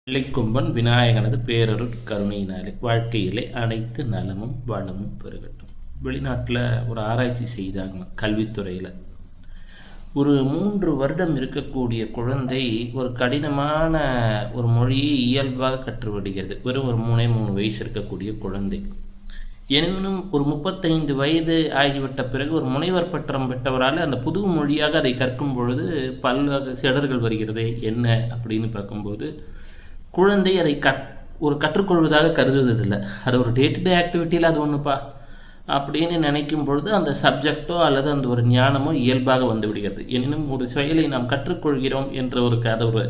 வெள்ளிக்கொம்பன் விநாயகனது பேரருட் கருணையினாலே வாழ்க்கையிலே அனைத்து நலமும் வளமும் பெருகட்டும். வெளிநாட்டில் ஒரு ஆராய்ச்சி செய்தாங்க கல்வித்துறையில். ஒரு 3 வருடம் இருக்கக்கூடிய குழந்தை ஒரு கடினமான ஒரு மொழியை இயல்பாக கற்றுவிடுகிறது. வெறும் ஒரு 3 வயசு இருக்கக்கூடிய குழந்தை. எனினும் ஒரு 35 வயது ஆகிவிட்ட பிறகு ஒரு முனைவர் பட்டம் பெற்றவரால் அந்த புது மொழியாக அதை கற்கும் பொழுது பல்வகை சிடர்கள் வருகிறது. என்ன அப்படின்னு பார்க்கும்போது குழந்தை அதை கற்றுக்கொள்வதாக கருதுவதில்லை. அது ஒரு டே டு டே ஆக்டிவிட்டியில் அது ஒன்றுப்பா அப்படின்னு நினைக்கும் பொழுது அந்த சப்ஜெக்டோ அல்லது அந்த ஒரு ஞானமோ இயல்பாக வந்து விடுகிறது. எனினும் ஒரு செயலை நாம் கற்றுக்கொள்கிறோம் என்ற அதை ஒரு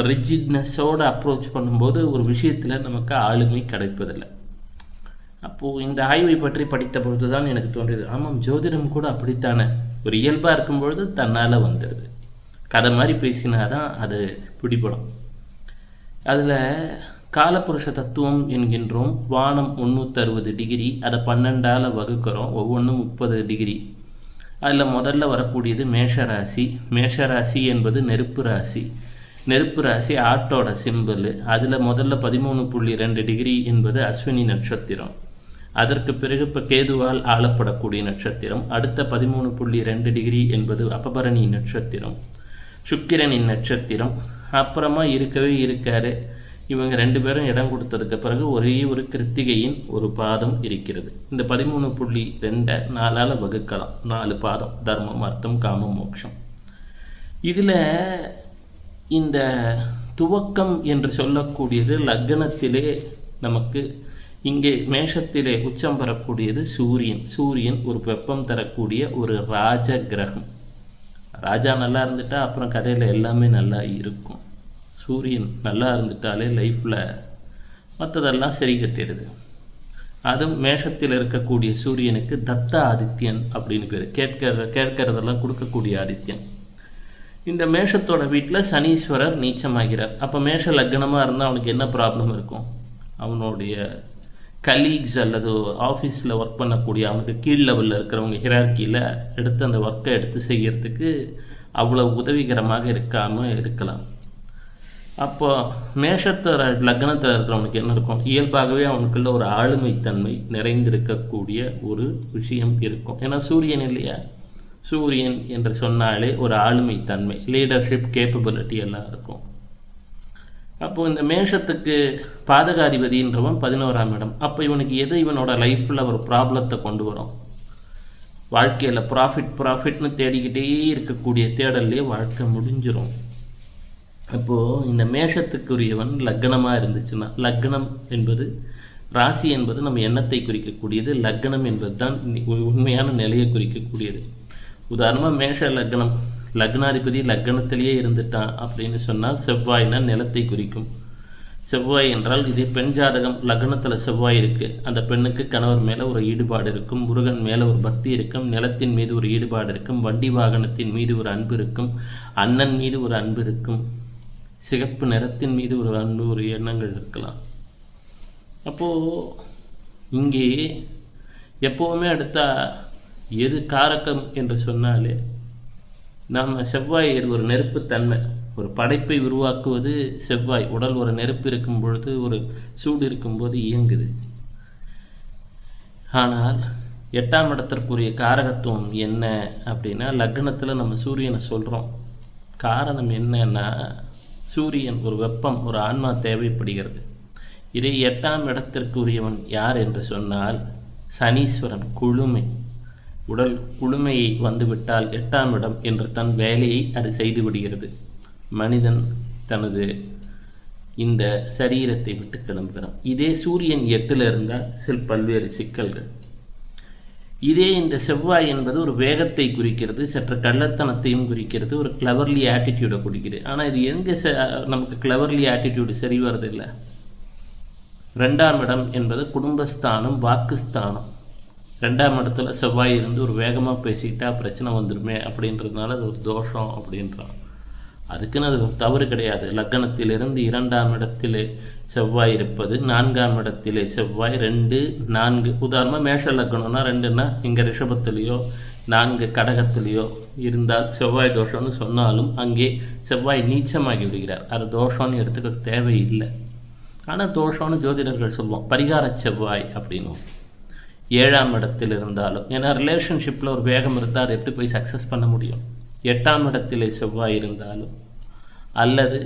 ரிஜிட்னஸோடு அப்ரோச் பண்ணும்போது ஒரு விஷயத்தில் நமக்கு ஆளுமை கிடைப்பதில்லை. அப்போது இந்த ஆய்வை பற்றி படித்த பொழுது தான் எனக்கு தோன்றியது, ஆமாம், ஜோதிடம் கூட அப்படித்தானே, ஒரு இயல்பாக இருக்கும்பொழுது தன்னால் வந்துடுது. கதை மாதிரி பேசினா தான் அது பிடிபடும். அதில் காலப்புருஷ தத்துவம் என்கின்றோம். வானம் 360 டிகிரி, அதை 12ஆல் வகுக்கிறோம், ஒவ்வொன்றும் 30 டிகிரி. அதில் முதல்ல வரக்கூடியது மேஷராசி. மேஷராசி என்பது நெருப்பு ராசி. நெருப்பு ராசி ஆட்டோட சிம்பிள். அதில் முதல்ல 13.2 டிகிரி என்பது அஸ்வினி நட்சத்திரம். அதற்கு பிறகு இப்போ கேதுவால் ஆளப்படக்கூடிய நட்சத்திரம். அடுத்த 13.2 டிகிரி என்பது அபபரணி நட்சத்திரம், சுக்கிரனின் நட்சத்திரம். அப்புறமா இருக்கவே இருக்காரு. இவங்க 2 பேரும் இடம் கொடுத்ததுக்கு பிறகு ஒரே ஒரு கிருத்திகையின் ஒரு பாதம் இருக்கிறது. இந்த 13.2 4ஆல் வகுக்கலாம். 4 பாதம்: தர்மம், அர்த்தம், காமம், மோட்சம். இதில் இந்த துவக்கம் என்று சொல்லக்கூடியது லக்னத்திலே நமக்கு இங்கே மேஷத்திலே உச்சம் பெறக்கூடியது சூரியன். சூரியன் ஒரு வெப்பம் தரக்கூடிய ஒரு ராஜ கிரகம். ராஜா நல்லா இருந்துட்டா அப்புறம் கதையில் எல்லாமே நல்லா இருக்கும். சூரியன் நல்லா இருந்துட்டாலே லைஃப்பில் மற்றதெல்லாம் சரி கட்டிடுது. அதுவும் மேஷத்தில் இருக்கக்கூடிய சூரியனுக்கு தத்த ஆதித்யன் அப்படின்னு பேர். கேட்கறதெல்லாம் கொடுக்கக்கூடிய ஆதித்யன். இந்த மேஷத்தோட வீட்டில் சனீஸ்வரர் நீச்சமாகிறார். அப்போ மேஷ லக்னமாக இருந்தால் அவனுக்கு என்ன ப்ராப்ளம் இருக்கும்? அவனுடைய கலீக்ஸ் அல்லது ஆஃபீஸில் ஒர்க் பண்ணக்கூடிய அவனுக்கு கீழ் லெவலில் இருக்கிறவங்க ஹிரார்க்கியில் எடுத்து அந்த ஒர்க்கை எடுத்து செய்கிறதுக்கு அவ்வளோ உதவிகரமாக இருக்கலாம். அப்போ மேஷத்தோட லக்னத்தில் இருக்கிறவனுக்கு என்ன இருக்கும்? இயல்பாகவே அவனுக்குள்ள ஒரு ஆளுமைத்தன்மை நிறைந்திருக்கக்கூடிய ஒரு விஷயம் இருக்கும். ஏன்னா சூரியன் இல்லையா? சூரியன் என்று சொன்னாலே ஒரு ஆளுமைத்தன்மை, லீடர்ஷிப் கேப்பபிலிட்டி எல்லாம் இருக்கும். அப்போது இந்த மேஷத்துக்கு பாதகாதிபதின்றவன் 11ஆம் இடம். அப்போ இவனுக்கு எது இவனோட லைஃப்பில் ஒரு ப்ராப்ளத்தை கொண்டு வரும்? வாழ்க்கையில் ப்ராஃபிட்னு தேடிக்கிட்டே இருக்கக்கூடிய தேடல்லையே வாழ்க்கை முடிஞ்சிடும். அப்போது இந்த மேஷத்துக்குரியவன் லக்னமாக இருந்துச்சுன்னா, லக்னம் என்பது ராசி என்பது நம்ம எண்ணத்தை குறிக்கக்கூடியது. லக்னம் என்பது தான் உண்மையான நிலையை குறிக்கக்கூடியது. உதாரணமாக மேஷ லக்னம், லக்னாதிபதி லக்னத்திலேயே இருந்துட்டான் அப்படின்னு சொன்னால் செவ்வாய்னா நிலத்தை குறிக்கும். செவ்வாய் என்றால் இது பெண் ஜாதகம், லக்னத்தில் செவ்வாய் இருக்குது. அந்த பெண்ணுக்கு கணவர் மேலே ஒரு ஈடுபாடு இருக்கும், முருகன் மேலே ஒரு பக்தி இருக்கும், நிலத்தின் மீது ஒரு ஈடுபாடு இருக்கும், வண்டி வாகனத்தின் மீது ஒரு அன்பு இருக்கும், அண்ணன் மீது ஒரு அன்பு இருக்கும், சிகப்பு நிறத்தின் மீது ஒரு அன்பு, ஒரு எண்ணங்கள் இருக்கலாம். அப்போது இங்கே எப்போவுமே அடுத்தா எது காரகம் என்று சொன்னாலே நாம் செவ்வாய் ஒரு நெருப்புத்தன்மை, ஒரு படைப்பை உருவாக்குவது செவ்வாய். உடல் ஒரு நெருப்பு இருக்கும் பொழுது, ஒரு சூடு இருக்கும்போது இயங்குது. ஆனால் 8ஆம் இடத்திற்குரிய காரகத்துவம் என்ன அப்படின்னா, லக்னத்தில் நம்ம சூரியனை சொல்கிறோம். காரணம் என்னன்னா, சூரியன் ஒரு வெப்பம், ஒரு ஆன்மா தேவைப்படுகிறது. இதை 8ஆம் இடத்திற்குரியவன் யார் என்று சொன்னால் சனீஸ்வரன். குளுமை, உடல் குளுமையை வந்துவிட்டால் 8ஆம் இடம் என்று தன் வேலையை அது செய்து விடுகிறது. மனிதன் தனது இந்த சரீரத்தை விட்டு கிளம்புகிறான். இதே சூரியன் 8ல் இருந்தால் பல்வேறு சிக்கல்கள். இதே இந்த செவ்வாய் என்பது ஒரு வேகத்தை குறிக்கிறது, சற்று கள்ளத்தனத்தையும் குறிக்கிறது, ஒரு கிளவர்லி ஆட்டிடியூடை குறிக்கிறது. ஆனால் இது எங்கே நமக்கு கிளவர்லி ஆட்டிடியூடு சரி வர்றதில்லை. 2ஆம் இடம் என்பது குடும்பஸ்தானம், வாக்குஸ்தானம். 2ஆம் இடத்துல செவ்வாய் இருந்து ஒரு வேகமாக பேசிக்கிட்டா பிரச்சனை வந்துடுமே அப்படின்றதுனால அது ஒரு தோஷம் அப்படின்றான். அதுக்குன்னு அது ஒரு தவறு கிடையாது. லக்னத்திலிருந்து 2ஆம் இடத்திலே செவ்வாய் இருப்பது, 4ஆம் இடத்திலே செவ்வாய் 2, 4. உதாரணமாக மேஷ லக்னம்னா 2ன்னா இங்கே ரிஷபத்துலேயோ 4 கடகத்துலேயோ இருந்தால் செவ்வாய் தோஷம்னு சொன்னாலும் அங்கே செவ்வாய் நீச்சமாகி விடுகிறார். அது தோஷம்னு எடுத்துக்க தேவையில்லை. ஆனால் தோஷம்னு ஜோதிடர்கள் சொல்லுவோம். பரிகார செவ்வாய் அப்படின்னும் 7ஆம் இடத்தில் இருந்தாலும், ஏன்னா ரிலேஷன்ஷிப்பில் ஒரு வேகம் இருந்தால் அதை எப்படி போய் சக்ஸஸ் பண்ண முடியும். 8ஆம் இடத்திலே செவ்வாய் இருந்தாலும், அல்லது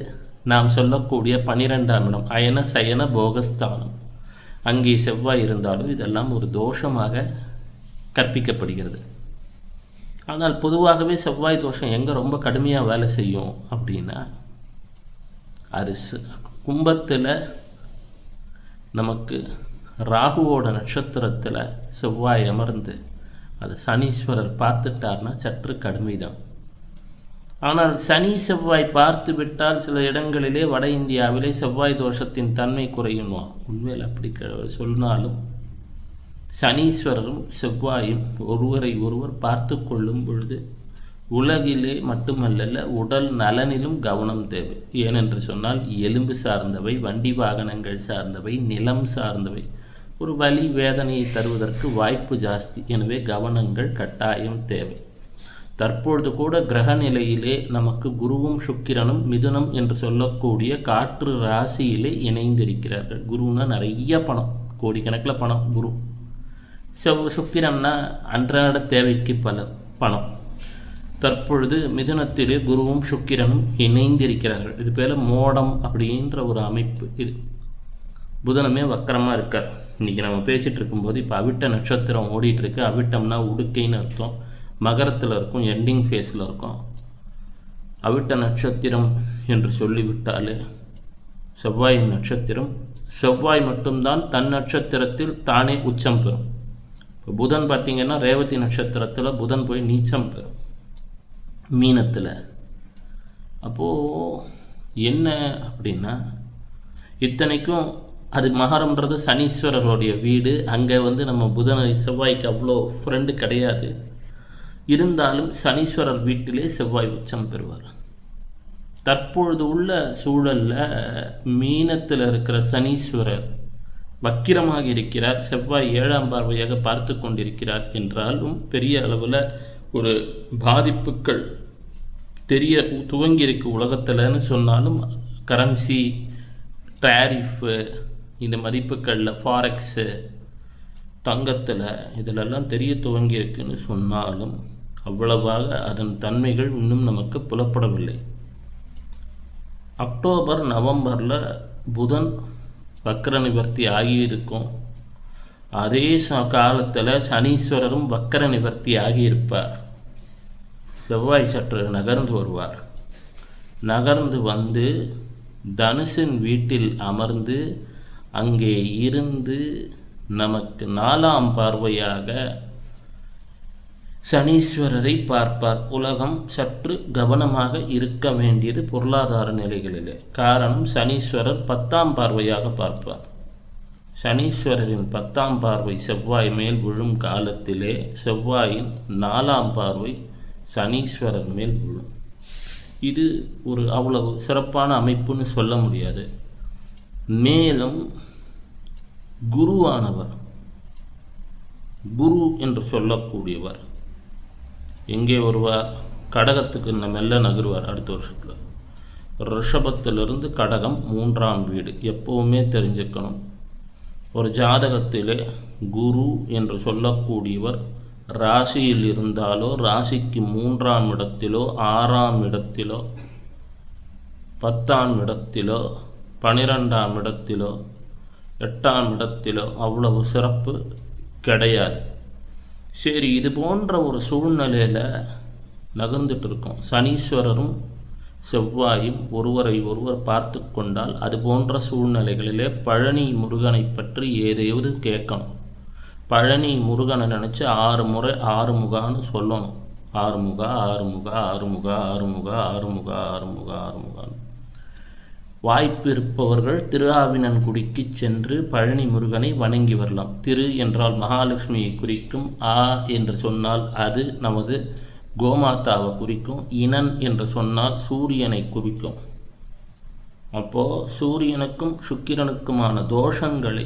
நாம் சொல்லக்கூடிய 12ஆம் இடம் அயன சயன போகஸ்தானம் அங்கே செவ்வாய் இருந்தாலும் இதெல்லாம் ஒரு தோஷமாக கற்பிக்கப்படுகிறது. ஆனால் பொதுவாகவே செவ்வாய் தோஷம் எங்கே ரொம்ப கடுமையாக வேலை செய்யும் அப்படின்னா, அது கும்பத்தில் நமக்கு ராகுவோட நட்சத்திரத்தில் செவ்வாய் அமர்ந்து அது சனீஸ்வரர் பார்த்துட்டார்னா சற்று கடுமைதான். ஆனால் சனி செவ்வாய் பார்த்து விட்டால் சில இடங்களிலே வட இந்தியாவிலே செவ்வாய் தோஷத்தின் தன்மை குறையுமா? உண்மையில் அப்படி சொன்னாலும் சனீஸ்வரரும் செவ்வாயும் ஒருவரை ஒருவர் பார்த்து கொள்ளும் பொழுது உலகிலே மட்டுமல்ல உடல் நலனிலும் கவனம் தேவை. ஏனென்று சொன்னால் எலும்பு சார்ந்தவை, வண்டி வாகனங்கள் சார்ந்தவை, நிலம் சார்ந்தவை ஒரு வலி வேதனையை தருவதற்கு வாய்ப்பு ஜாஸ்தி. எனவே கவனங்கள் கட்டாயம் தேவை. தற்பொழுது கூட கிரக நிலையிலே நமக்கு குருவும் சுக்கிரனும் மிதுனம் என்று சொல்லக்கூடிய காற்று ராசியிலே இணைந்திருக்கிறார்கள். குருன்னா நிறைய பணம், கோடிக்கணக்கில் பணம் குரு. சுக்கிரன்னா அன்றாட தேவைக்கு பணம். தற்பொழுது மிதுனத்திலே குருவும் சுக்கிரனும் இணைந்திருக்கிறார்கள். இது பேர் மோடம் அப்படின்ற ஒரு அமைப்பு. இது புதனமே வக்கரமாக இருக்கார். இன்றைக்கி நம்ம பேசிகிட்டு இருக்கும்போது இப்போ அவிட்ட நட்சத்திரம் ஓடிட்டுருக்கு. அவிட்டம்னா உடுக்கைன்னு அர்த்தம். மகரத்தில் இருக்கும், எண்டிங் ஃபேஸில் இருக்கும். அவிட்ட நட்சத்திரம் என்று சொல்லிவிட்டாலே செவ்வாயின் நட்சத்திரம். செவ்வாய் மட்டும்தான் தன் நட்சத்திரத்தில் தானே உச்சம் பெறும். இப்போ புதன் பார்த்திங்கன்னா ரேவதி நட்சத்திரத்தில் புதன் போய் நீச்சம் பெறும் மீனத்தில். அப்போது என்ன அப்படின்னா, இத்தனைக்கும் அது மகரம்ன்றது சனீஸ்வரருடைய வீடு. அங்கே நம்ம புதனை செவ்வாய்க்கு அவ்வளோ ஃப்ரெண்டு கிடையாது. இருந்தாலும் சனீஸ்வரர் வீட்டிலே செவ்வாய் உச்சம் பெறுவார். தற்பொழுது உள்ள சூழலில் மீனத்தில் இருக்கிற சனீஸ்வரர் வக்கிரமாக இருக்கிறார். செவ்வாய் 7ஆம் பார்வையாக பார்த்து கொண்டிருக்கிறார். என்றாலும் பெரிய அளவில் ஒரு பாதிப்புகள் தெரிய துவங்கியிருக்கு உலகத்தில்னு சொன்னாலும், கரன்சி, டேரிஃபு, இந்த மதிப்புகளில் ஃபாரெக்ஸு, தங்கத்தில் இதிலெல்லாம் தெரிய துவங்கியிருக்குன்னு சொன்னாலும் அவ்வளவாக அதன் தன்மைகள் இன்னும் நமக்கு புலப்படவில்லை. அக்டோபர் நவம்பரில் புதன் வக்கர நிவர்த்தி ஆகியிருக்கும். அதே காலத்தில் சனீஸ்வரரும் வக்கர நிவர்த்தி ஆகியிருப்பார். செவ்வாய் சற்று நகர்ந்து வருவார். நகர்ந்து வந்து தனுசின் வீட்டில் அமர்ந்து அங்கே இருந்து நமக்கு 4ஆம் பார்வையாக சனீஸ்வரரை பார்ப்பார். உலகம் சற்று கவனமாக இருக்க வேண்டியது பொருளாதார நிலைகளிலே. காரணம், சனீஸ்வரர் 10ஆம் பார்வையாக பார்ப்பார். சனீஸ்வரரின் 10ஆம் பார்வை செவ்வாய் மேல் விழும் காலத்திலே செவ்வாயின் 4ஆம் பார்வை சனீஸ்வரர் மேல் விழும். இது ஒரு அவ்வளவு சிறப்பான அமைப்புன்னு சொல்ல முடியாது. மேலும் குருவானவர், குரு என்று சொல்லக்கூடியவர் எங்கே வருவார்? கடகத்துக்கு மெல்ல நகருவார். அடுத்த வருஷத்தில் ரிஷபத்திலிருந்து கடகம் 3ஆம் வீடு. எப்போவுமே தெரிஞ்சுக்கணும், ஒரு ஜாதகத்திலே குரு என்று சொல்லக்கூடியவர் ராசியில் இருந்தாலோ, ராசிக்கு 3ஆம் இடத்திலோ, 6ஆம் இடத்திலோ, 10ஆம் இடத்திலோ, 12ஆம் இடத்திலோ, 8ஆம் இடத்திலோ அவ்வளவு சிறப்பு கிடையாது. சரி, இது போன்ற ஒரு சூழ்நிலையில் நகர்ந்துட்டு இருக்கோம். சனீஸ்வரரும் செவ்வாயும் ஒருவரை ஒருவர் பார்த்து கொண்டால் அது போன்ற சூழ்நிலைகளிலே பழனி முருகனை பற்றி ஏதாவது கேட்கணும். பழனி முருகனை நினச்சி 6 முறை ஆறுமுகான்னு சொல்லணும். ஆறுமுகா ஆறுமுகா ஆறுமுகா ஆறுமுகா ஆறுமுகா ஆறுமுகா ஆறுமுகான்னு. வாய்ப்பு இருப்பவர்கள் திருஆவினன்குடிக்கு சென்று பழனி முருகனை வணங்கி வரலாம். திரு என்றால் மகாலட்சுமியை குறிக்கும். ஆ என்று சொன்னால் அது நமது கோமாதாவை குறிக்கும். இனன் என்று சொன்னால் சூரியனை குறிக்கும். அப்போது சூரியனுக்கும் சுக்கிரனுக்குமான தோஷங்களை,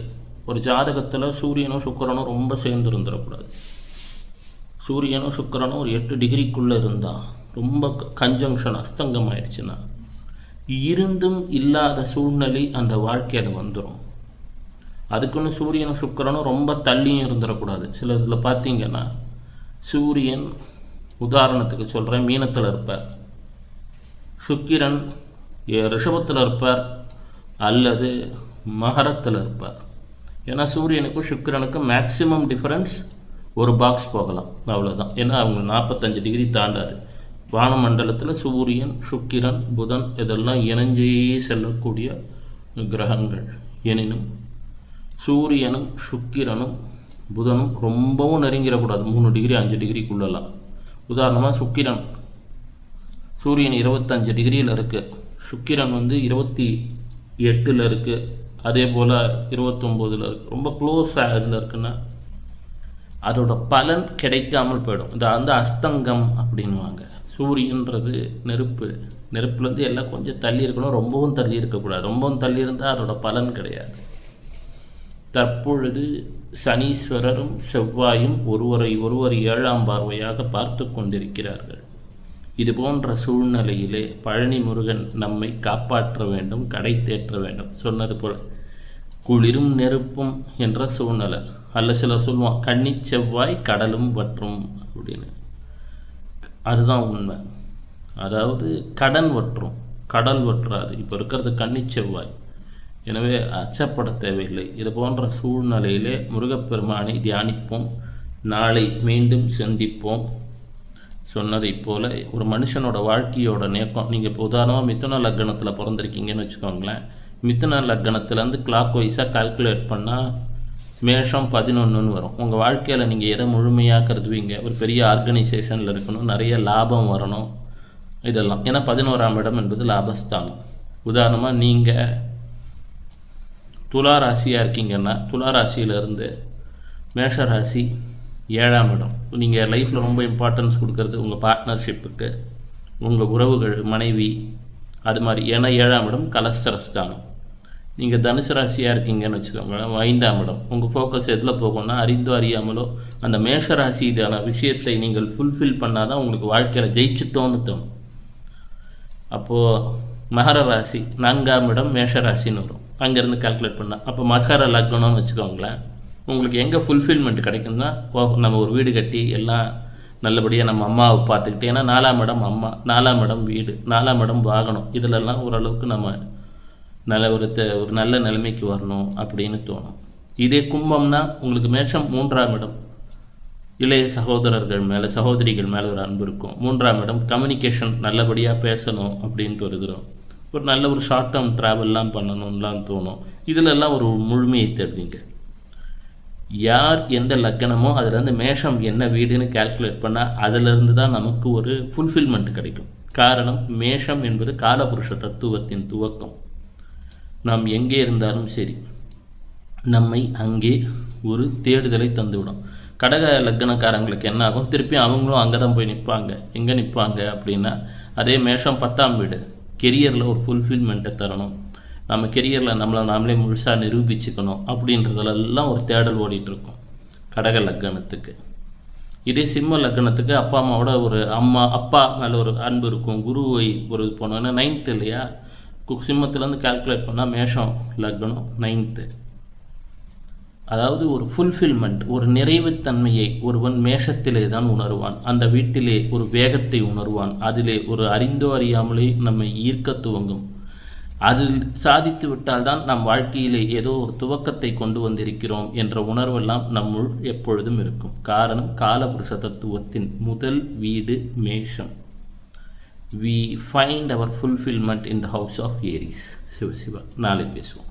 ஒரு ஜாதகத்தில் சூரியனும் சுக்கிரனும் ரொம்ப சேர்ந்து இருந்துடக்கூடாது. சூரியனும் சுக்கிரனும் ஒரு 8 டிகிரிக்குள்ளே இருந்தால், ரொம்ப கன்ஜங்ஷன் அஸ்தங்கம் ஆயிடுச்சுன்னா இருந்தும் இல்லாத சூழ்நிலை அந்த வாழ்க்கையில் வந்துடும். அதுக்குன்னு சூரியனும் சுக்கிரனும் ரொம்ப தள்ளியும் இருந்துடக்கூடாது. சில இதில் பார்த்தீங்கன்னா சூரியன் உதாரணத்துக்கு சொல்கிறேன் மீனத்தில் இருப்பார், சுக்கிரன் ரிஷபத்தில் இருப்பார் அல்லது மகரத்தில் இருப்பார். ஏன்னா சூரியனுக்கும் சுக்கிரனுக்கும் மேக்சிமம் டிஃபரன்ஸ் ஒரு பாக்ஸ் போகலாம், அவ்வளோதான். ஏன்னா அவங்க 45 டிகிரி தாண்டாது. வானமண்டலத்தில் சூரியன் சுக்கிரன் புதன் இதெல்லாம் இணைஞ்சே செல்லக்கூடிய கிரகங்கள். எனினும் சூரியனும் சுக்கிரனும் புதனும் ரொம்பவும் நெருங்கிடக்கூடாது, 3 டிகிரி 5 டிகிரிக்குள்ளெல்லாம். உதாரணமாக சூரியன் 25 டிகிரியில் இருக்குது, சுக்கிரன் 28 இருக்குது, அதே போல் 29 இருக்குது, ரொம்ப க்ளோஸாக இதில் இருக்குன்னா அதோட பலன் கிடைக்காமல் போயிடும். இந்த அஸ்தங்கம் அப்படின்வாங்க. சூரியன்றது நெருப்புலேருந்து எல்லாம் கொஞ்சம் தள்ளி இருக்கணும், ரொம்பவும் தள்ளி இருக்கக்கூடாது. ரொம்பவும் தள்ளி இருந்தால் அதோட பலன் கிடையாது. தற்பொழுது சனீஸ்வரரும் செவ்வாயும் ஒருவரை 7ஆம் பார்வையாக பார்த்து கொண்டிருக்கிறார்கள். இது போன்ற சூழ்நிலையிலே பழனி முருகன் நம்மை காப்பாற்ற வேண்டும், கடை தேற்ற வேண்டும். சொன்னது போல் குளிரும் நெருப்பும் என்ற சூழ்நிலை. அல்ல சிலர் சொல்லுவான் கன்னி செவ்வாய் கடலும் வற்றும் அப்படின்னு. அதுதான் உண்மை. அதாவது கடன் வற்றும், கடல் வற்றாது. இப்போ இருக்கிறது கன்னி செவ்வாய். எனவே அச்சப்பட தேவையில்லை. இது போன்ற சூழ்நிலையிலே முருகப்பெருமானை தியானிப்போம். நாளை மீண்டும் சந்திப்போம். சொன்னதை போல் ஒரு மனுஷனோட வாழ்க்கையோட நேக்கம். நீங்கள் இப்போ உதாரணமாக மிதுன லக்னத்தில் பிறந்திருக்கீங்கன்னு வச்சுக்கோங்களேன். மிதுன லக்னத்துலேருந்து கிளாக் வைஸாக கால்குலேட் பண்ணால் மேஷம் 11ன்னு வரும். உங்கள் வாழ்க்கையில் நீங்கள் எதை முழுமையாக கருதுவீங்க? ஒரு பெரிய ஆர்கனைசேஷனில் இருக்கணும், நிறைய லாபம் வரணும், இதெல்லாம். ஏன்னா 11ஆம் இடம் என்பது லாபஸ்தானம். உதாரணமாக நீங்கள் துலா ராசியாக இருக்கீங்கன்னா துலா ராசியிலேருந்து மேஷராசி 7ஆம் இடம். நீங்கள் லைஃப்பில் ரொம்ப இம்பார்ட்டன்ஸ் கொடுக்கறது உங்கள் பார்ட்னர்ஷிப்புக்கு, உங்கள் உறவுகள், மனைவி, அது மாதிரி. ஏன்னா 7ஆம் இடம் கலஸ்தரஸ்தானம். நீங்கள் தனுசு ராசியாக இருக்கீங்கன்னு வச்சுக்கோங்களேன், 5ஆம் இடம். உங்கள் ஃபோக்கஸ் எதில் போகும்னா அறிந்தோ அறியாமலோ அந்த மேஷராசி இதான விஷயத்தை நீங்கள் ஃபுல்ஃபில் பண்ணால் தான் உங்களுக்கு வாழ்க்கையில் ஜெயிச்சிட்டோன்னு தோணும். அப்போது மகர ராசி 4ஆம் இடம் மேஷராசின்னு வரும். அங்கேருந்து கால்குலேட் பண்ணால் அப்போ மகர லக்னம்னு வச்சுக்கோங்களேன். உங்களுக்கு எங்கே ஃபுல்ஃபில்மெண்ட் கிடைக்கும்னா நம்ம ஒரு வீடு கட்டி எல்லாம் நல்லபடியாக நம்ம அம்மாவை பார்த்துக்கிட்டு. ஏன்னா 4ஆம் இடம் அம்மா, 4ஆம் இடம் வீடு, 4ஆம் இடம் வாகனம், இதிலெல்லாம் ஓரளவுக்கு நம்ம ஒரு நல்ல நிலைமைக்கு வரணும் அப்படின்னு தோணும். இதே கும்பம்னா உங்களுக்கு மேஷம் 3ஆம் இடம், இளைய சகோதரர்கள் மேலே சகோதரிகள் மேலே ஒரு அன்பு இருக்கும். 3ஆம் இடம் கம்யூனிகேஷன், நல்லபடியாக பேசணும் அப்படின்ட்டு வருகிறோம். ஒரு நல்ல ஒரு ஷார்ட் டேர்ம் ட்ராவல்லாம் பண்ணணும்லாம் தோணும். இதிலெல்லாம் ஒரு முழுமையை தேடுவீங்க. யார் எந்த லக்கணமோ அதுலேருந்து மேஷம் என்ன வீடுன்னு கால்குலேட் பண்ணால் அதிலிருந்து தான் நமக்கு ஒரு ஃபுல்ஃபில்மெண்ட் கிடைக்கும். காரணம், மேஷம் என்பது காலபுருஷ தத்துவத்தின் துவக்கம். நாம் எங்கே இருந்தாலும் சரி நம்மை அங்கே ஒரு தேடுதலை தந்துவிடும். கடக லக்னக்காரங்களுக்கு என்ன ஆகும், திருப்பி அவங்களும் அங்கே தான் போய் நிற்பாங்க. எங்கே நிற்பாங்க அப்படின்னா அதே மேஷம் 10ஆம் வீடு. கெரியரில் ஒரு ஃபுல்ஃபில்மெண்ட்டை தரணும், நம்ம கெரியரில் நம்மளை நாமளே முழுசாக நிரூபிச்சுக்கணும் அப்படின்றதுலெல்லாம் ஒரு தேடல் ஓடிட்டுருக்கோம் கடக லக்னத்துக்கு. இதே சிம்ம லக்னத்துக்கு அப்பா அம்மாவோட ஒரு அப்பா மேலே ஒரு அன்பு இருக்கும். குருவை ஒரு போனோன்னா 9th இல்லையா, சிம்மத்துலேருந்து கால்குலேட் பண்ணால் மேஷம் லக்னம் 9th. அதாவது ஒரு ஃபுல்ஃபில்மெண்ட், ஒரு நிறைவுத்தன்மையை ஒருவன் மேஷத்திலே தான் உணர்வான். அந்த வீட்டிலே ஒரு வேகத்தை உணர்வான். அதிலே ஒரு அறிந்தோ அறியாமலே நம்மை ஈர்க்க துவங்கும். அதில் சாதித்து விட்டால்தான் நம் வாழ்க்கையிலே ஏதோ ஒரு துவக்கத்தை கொண்டு வந்திருக்கிறோம் என்ற உணர்வெல்லாம் நம்முள் எப்பொழுதும் இருக்கும். காரணம், காலபுருஷ தத்துவத்தின் முதல் வீடு மேஷம். We find our fulfillment in the house of Aries. சிவசிவா. நாளை பேசுவோம்.